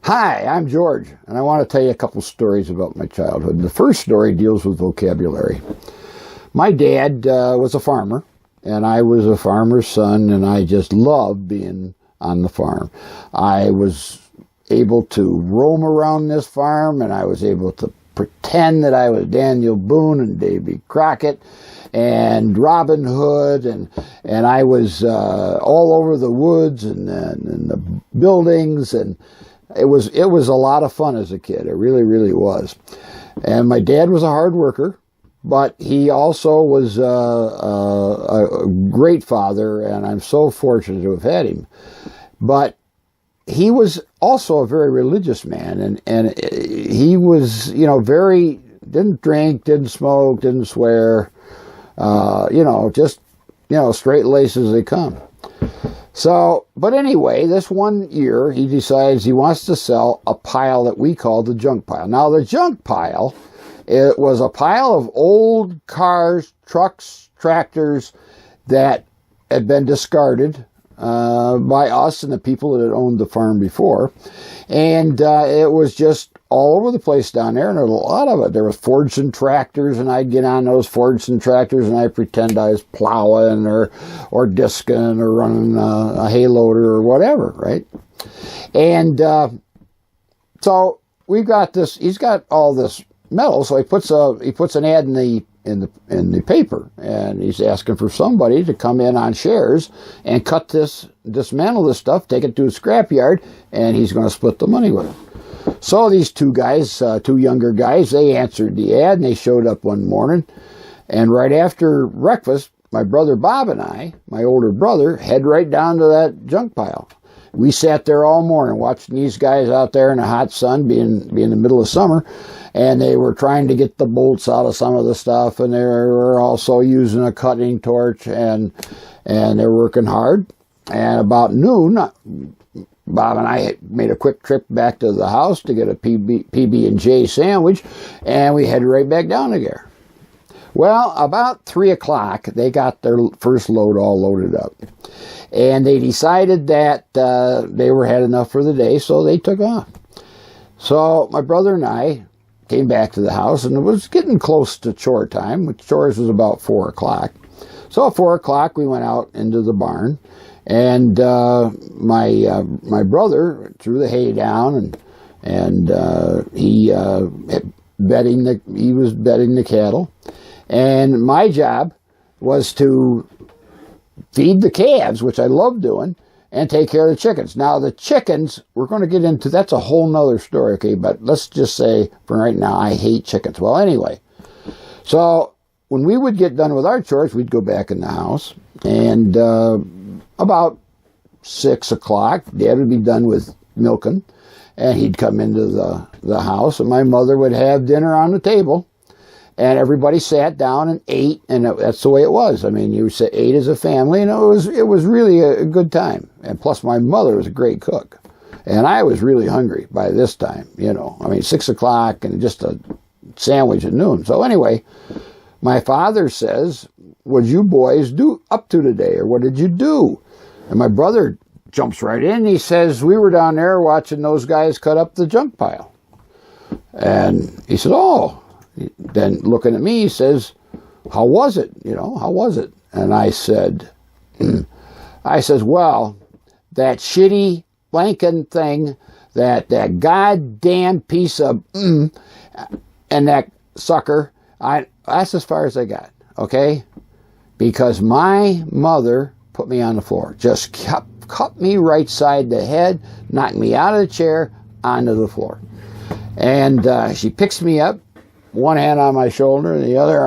Hi, I'm George, and I want to tell you a couple stories about my childhood. The first story deals with vocabulary. My dad was a farmer, and I was a farmer's son, and I just loved being on the farm. I was able to roam around this farm, and I was able to pretend that I was Daniel Boone and Davy Crockett and Robin Hood, and I was all over the woods and the buildings, and it was a lot of fun as a kid. It really, really was. And my dad was a hard worker, but he also was a great father, and I'm so fortunate to have had him. But he was also a very religious man, and he was, very, didn't drink, didn't smoke, didn't swear, just, straight-laced as they come. So, but anyway, this one year, he decides he wants to sell a pile that we call the junk pile. Now, the junk pile, it was a pile of old cars, trucks, tractors that had been discarded by us and the people that had owned the farm before. And it was just all over the place down there, and there was a lot of it. There was Fordson tractors, and I'd get on those Fordson tractors, and I'd pretend I was plowing or discing or running a hay loader or whatever, right? And so we've got this. He's got all this metal, so he puts an ad in the paper, and he's asking for somebody to come in on shares and dismantle this stuff, take it to a scrapyard, and he's going to split the money with it. So these two guys, two younger guys, they answered the ad, and they showed up one morning, and right after breakfast, my brother Bob and I, my older brother, head right down to that junk pile. We sat there all morning watching these guys out there in the hot sun, being the middle of summer, and they were trying to get the bolts out of some of the stuff, and they were also using a cutting torch, and they're working hard. And about noon, Bob and I made a quick trip back to the house to get a PB&J sandwich, and we headed right back down again. Well, about 3 o'clock, they got their first load all loaded up. And they decided that they were had enough for the day, so they took off. So my brother and I came back to the house, and it was getting close to chore time, which chores was about 4 o'clock. So at 4 o'clock, we went out into the barn, and my brother threw the hay down, and he was bedding the cattle, and my job was to feed the calves, which I love doing, and take care of the chickens. Now, the chickens, we're going to get into, that's a whole nother story, okay? But let's just say, for right now, I hate chickens. Well, anyway, so when we would get done with our chores, we'd go back in the house, and about 6 o'clock, Dad would be done with milking, and he'd come into the house, and my mother would have dinner on the table, and everybody sat down and ate, and that's the way it was. I mean, you ate as a family, and it was really a good time. And plus, my mother was a great cook, and I was really hungry by this time. I mean, 6 o'clock and just a sandwich at noon. So anyway, my father says, "What'd you boys do up to today, or what did you do?" And my brother jumps right in. He says, "We were down there watching those guys cut up the junk pile." And he said, "Oh." Then looking at me, he says, "How was it? How was it?" And I said, well, that shitty blanking thing, that goddamn piece of and that sucker, that's as far as I got, okay? Because my mother put me on the floor, just cut me right side the head, knocked me out of the chair, onto the floor. And she picks me up, one hand on my shoulder, and the other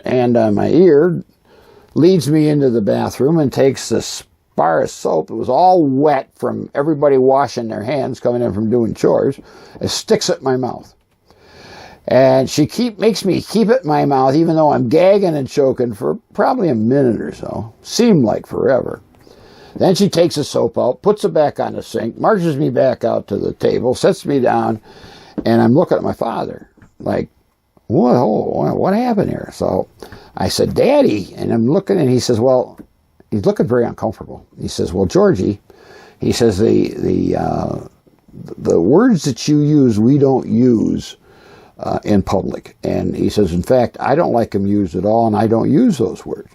hand on my ear, leads me into the bathroom and takes this bar of soap. It was all wet from everybody washing their hands coming in from doing chores, and sticks it in my mouth. And she makes me keep it in my mouth, even though I'm gagging and choking for probably a minute or so. Seemed like forever. Then she takes the soap out, puts it back on the sink, marches me back out to the table, sets me down, and I'm looking at my father like, what happened here? So I said, "Daddy," and I'm looking, and he says, well, he's looking very uncomfortable. He says, "Well, Georgie," he says, the the words that you use, we don't use in public. And he says, in fact, I don't like them used at all, and I don't use those words.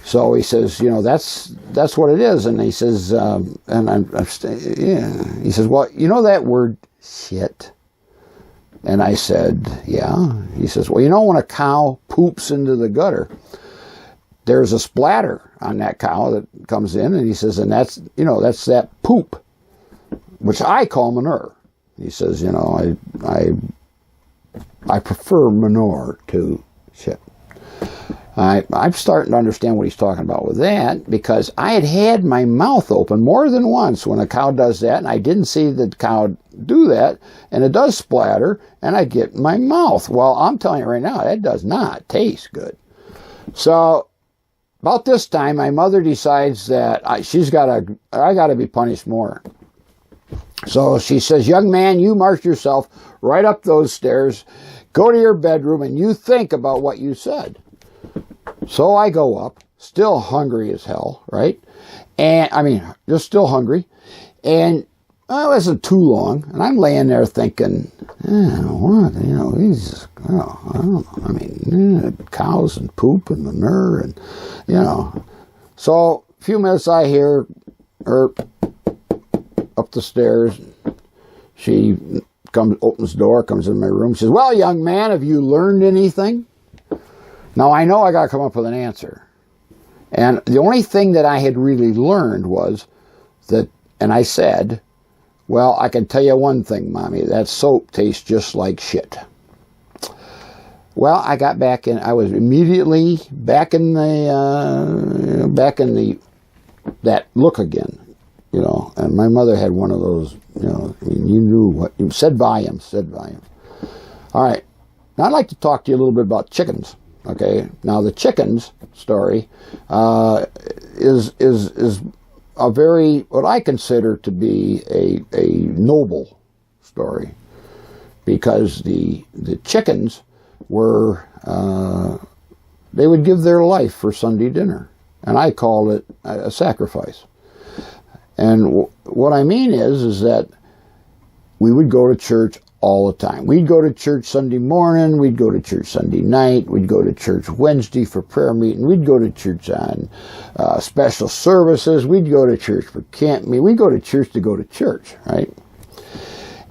So he says, you know, that's what it is. And he says, he says, well, you know that word shit? And I said, yeah. He says, well, you know when a cow poops into the gutter, there's a splatter on that cow that comes in, and he says, and that's, you know, that's that poop, which I call manure. He says, you know, I prefer manure to shit. I'm starting to understand what he's talking about with that, because I had my mouth open more than once when a cow does that, and I didn't see the cow do that, and it does splatter, and I get in my mouth. Well, I'm telling you right now, that does not taste good. So about this time, my mother decides that I got to be punished more. So she says, young man, you march yourself right up those stairs, go to your bedroom, and you think about what you said. So I go up, still hungry as hell, right? And I mean, just still hungry. And it wasn't too long. And I'm laying there thinking, what? You know, these, I don't know. I mean, cows and poop and manure and, you know. So a few minutes I hear her up the stairs. She opens the door, comes in my room. She says, well, young man, have you learned anything? Now, I know I got to come up with an answer. And the only thing that I had really learned was that, and I said, well, I can tell you one thing, Mommy, that soap tastes just like shit. Well, I got back in, I was immediately back in that look again, you know, and my mother had one of those, you know, I mean, you knew what, said volume. All right, now I'd like to talk to you a little bit about chickens. Okay, now the chickens story is a very, what I consider to be a noble story, because the chickens were, they would give their life for Sunday dinner, and I call it a sacrifice. And what I mean is that we would go to church all the time. We'd go to church Sunday morning, we'd go to church Sunday night, we'd go to church Wednesday for prayer meeting, we'd go to church on special services, we'd go to church for camp meeting, we'd go to church to go to church, right?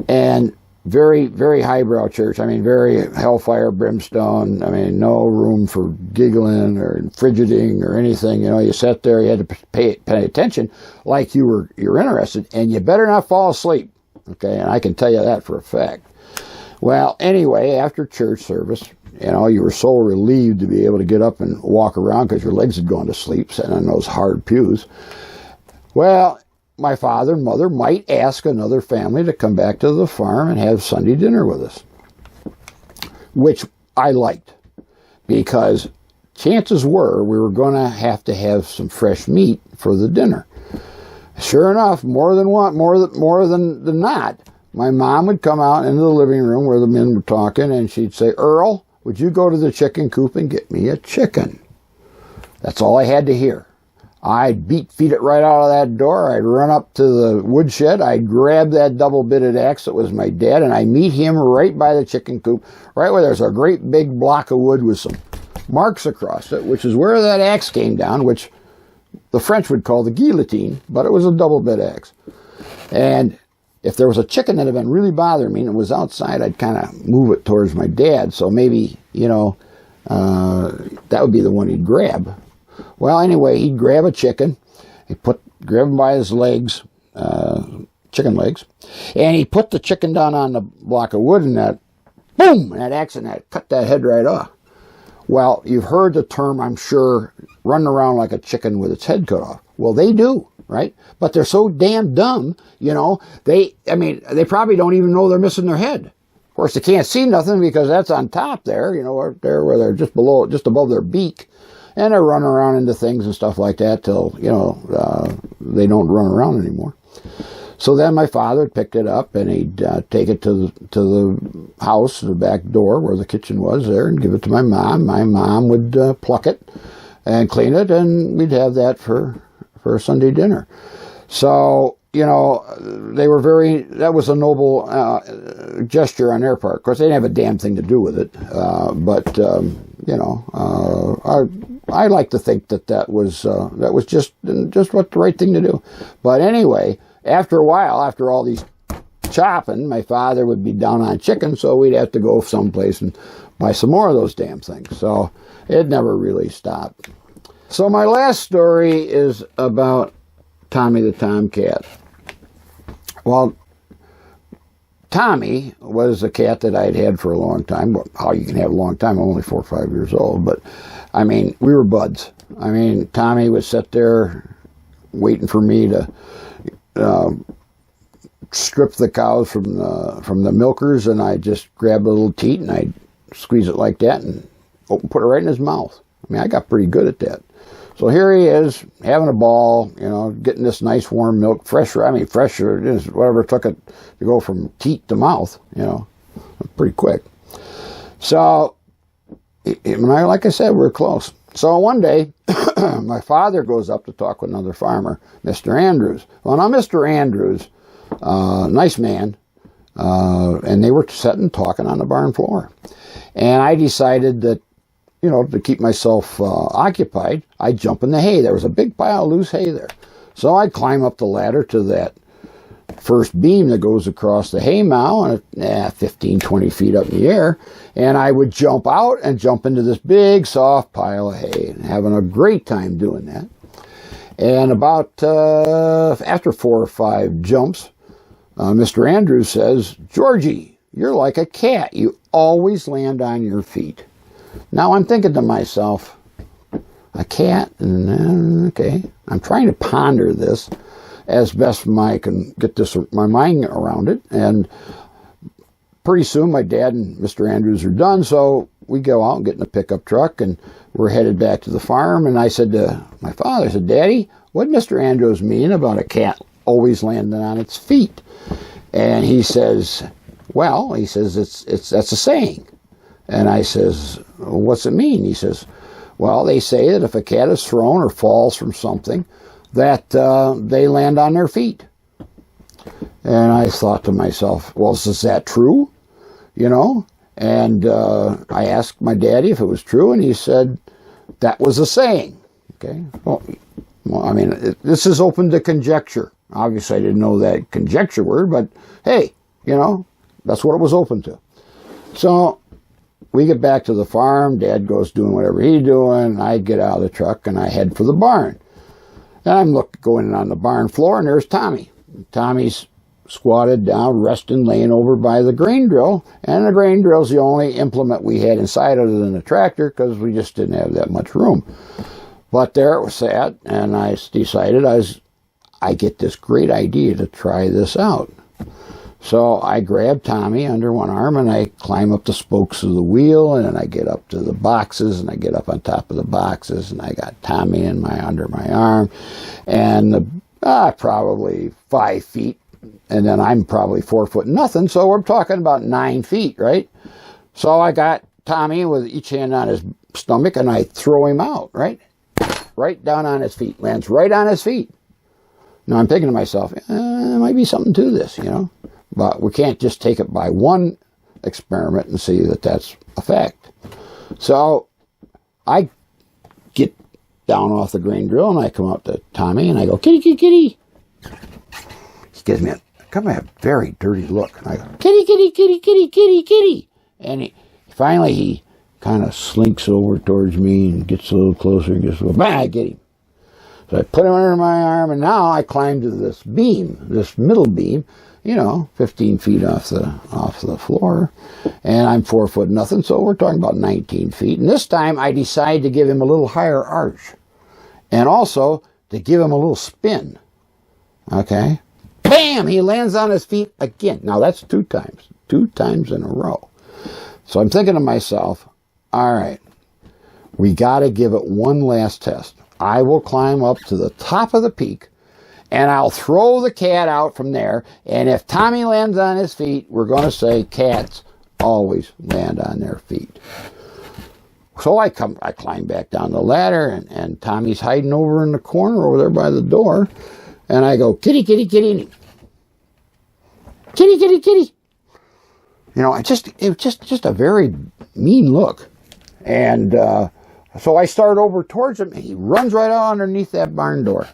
And very, very highbrow church. I mean, very hellfire, brimstone. I mean, no room for giggling or fidgeting or anything. You know, you sat there, you had to pay attention like you're interested, and you better not fall asleep. Okay, and I can tell you that for a fact. Well, anyway, after church service, you know, you were so relieved to be able to get up and walk around because your legs had gone to sleep sitting on those hard pews. Well, my father and mother might ask another family to come back to the farm and have Sunday dinner with us, which I liked, because chances were we were going to have some fresh meat for the dinner. Sure enough, more than not, my mom would come out into the living room where the men were talking, and she'd say, Earl, would you go to the chicken coop and get me a chicken? That's all I had to hear. I'd feed it right out of that door. I'd run up to the woodshed. I'd grab that double-bitted axe that was my dad, and I'd meet him right by the chicken coop, right where there's a great big block of wood with some marks across it, which is where that axe came down, which the French would call the guillotine, but it was a double-bit axe. And if there was a chicken that had been really bothering me and it was outside, I'd kind of move it towards my dad, so maybe, you know, that would be the one he'd grab. Well, anyway, he'd grab a chicken, grab him by his legs, chicken legs, and he'd put the chicken down on the block of wood, and that, boom, and that axe, and that cut that head right off. Well, you've heard the term, I'm sure, running around like a chicken with its head cut off. Well, they do, right? But they're so damn dumb, you know, they probably don't even know they're missing their head. Of course, they can't see nothing because that's on top there, you know, where they're just above their beak. And they're running around into things and stuff like that till, you know, they don't run around anymore. So then my father picked it up and he'd take it to the house, the back door where the kitchen was there, and give it to my mom. My mom would pluck it and clean it, and we'd have that for Sunday dinner. So you know, that was a noble gesture on their part. Of course, they didn't have a damn thing to do with it. You know, I like to think that was just what the right thing to do. But anyway, after a while, after all these chopping, my father would be down on chicken, so we'd have to go someplace and buy some more of those damn things. So it never really stopped. So my last story is about Tommy the Tomcat. Well, Tommy was a cat that I'd had for a long time. Well, how you can have a long time, I'm only 4 or 5 years old. But, I mean, we were buds. I mean, Tommy would sit there waiting for me to strip the cows from the milkers, and I'd just grab a little teat and I'd squeeze it like that and put it right in his mouth. I mean, I got pretty good at that. So here he is, having a ball, you know, getting this nice warm milk, fresher, whatever it took it to go from teat to mouth, you know, pretty quick. So, like I said, we're close. So one day, my father goes up to talk with another farmer, Mr. Andrews. Well, now Mr. Andrews, nice man, and they were sitting talking on the barn floor. And I decided that, you know, to keep myself occupied, I'd jump in the hay. There was a big pile of loose hay there. So I'd climb up the ladder to that first beam that goes across the hay mow, and 15, 20 feet up in the air, and I would jump out and jump into this big, soft pile of hay, and having a great time doing that. And about after 4 or 5 jumps, Mr. Andrews says, "Georgie, you're like a cat. You always land on your feet." Now I'm thinking to myself, a cat? Okay. I'm trying to ponder this as best I can get my mind around it. And pretty soon my dad and Mr. Andrews are done, so we go out and get in a pickup truck, and we're headed back to the farm. And I said to my father, I said, "Daddy, what did Mr. Andrews mean about a cat always landing on its feet?" And he says, "Well," he says, that's a saying. And I says, "What's it mean?" He says, "Well, they say that if a cat is thrown or falls from something, that they land on their feet." And I thought to myself, well, is that true? You know? And I asked my daddy if it was true, and he said that was a saying. Okay? Well, I mean, this is open to conjecture. Obviously, I didn't know that conjecture word, but hey, you know, that's what it was open to. So we get back to the farm. Dad goes doing whatever he's doing. I get out of the truck and I head for the barn. And I'm going on the barn floor, and there's Tommy. Tommy's squatted down, resting, laying over by the grain drill. And the grain drill's the only implement we had inside other than the tractor, because we just didn't have that much room. But there it was sat, and I decided I get this great idea to try this out. So I grab Tommy under one arm, and I climb up the spokes of the wheel, and then I get up to the boxes, and I get up on top of the boxes, and I got Tommy under my arm, and probably 5 feet, and then I'm probably 4 foot nothing, so we're talking about 9 feet, right? So I got Tommy with each hand on his stomach, and I throw him out, right down on his feet, lands right on his feet. Now I'm thinking to myself, there might be something to this, you know. But we can't just take it by one experiment and see that that's a fact. So I get down off the grain drill, and I come up to Tommy, and I go, "Kitty, kitty, kitty." He gives me a very dirty look. And I go, "Kitty, kitty, kitty, kitty, kitty, kitty." And he kind of slinks over towards me and gets a little closer and just goes, "Bang," I get him. So I put him under my arm, and now I climb to this beam, this middle beam, 15 feet off the floor, and I'm 4 foot nothing, so we're talking about 19 feet. And this time I decide to give him a little higher arch, and also to give him a little spin. Okay? Bam! He lands on his feet again. Now that's 2 times in a row. So I'm thinking to myself, all right, we got to give it one last test. I will climb up to the top of the peak, and I'll throw the cat out from there, and if Tommy lands on his feet, we're going to say cats always land on their feet. So I climb back down the ladder, and Tommy's hiding over in the corner over there by the door, And I go, kitty, kitty, kitty. Kitty, kitty, kitty. You know, it was just a very mean look. And so I start over towards him, and he runs right out underneath that barn door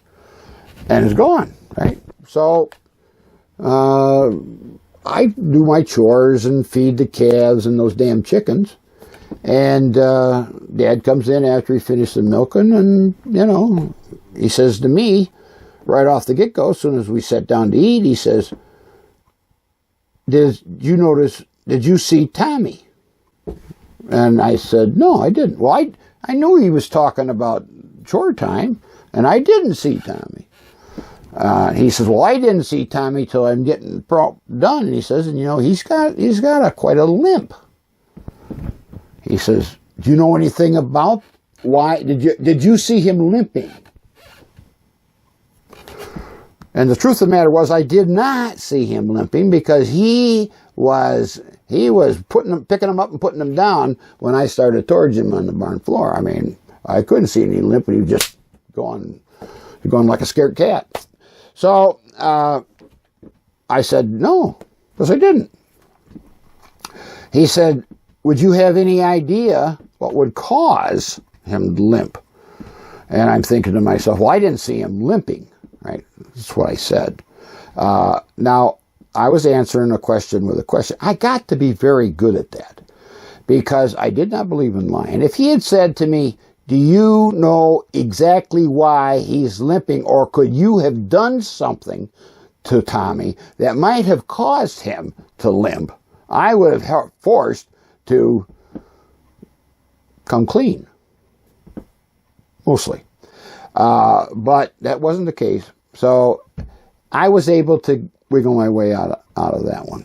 and is gone, right? So I do my chores and feed the calves and those damn chickens. And Dad comes in after he finished the milking, and, you know, he says to me right off the get-go, as soon as we sat down to eat, he says, did you see Tommy? And I said, no, I didn't. Well, I knew he was talking about chore time, and I didn't see Tommy. He says, well, I didn't see Tommy till I'm getting done. And he says, and you know, he's got quite a limp. He says, do you know anything about why? Did you see him limping? And the truth of the matter was, I did not see him limping, because he was picking him up and putting him down when I started towards him on the barn floor. I mean, I couldn't see any limp, and he was just going like a scared cat. So I said, no, because I didn't. He said, would you have any idea what would cause him to limp? And I'm thinking to myself, well, I didn't see him limping, right? That's what I said. Now, I was answering a question with a question. I got to be very good at that, because I did not believe in lying. If he had said to me, do you know exactly why he's limping, or could you have done something to Tommy that might have caused him to limp, I would have forced to come clean, mostly. But that wasn't the case. So I was able to wiggle my way out of that one.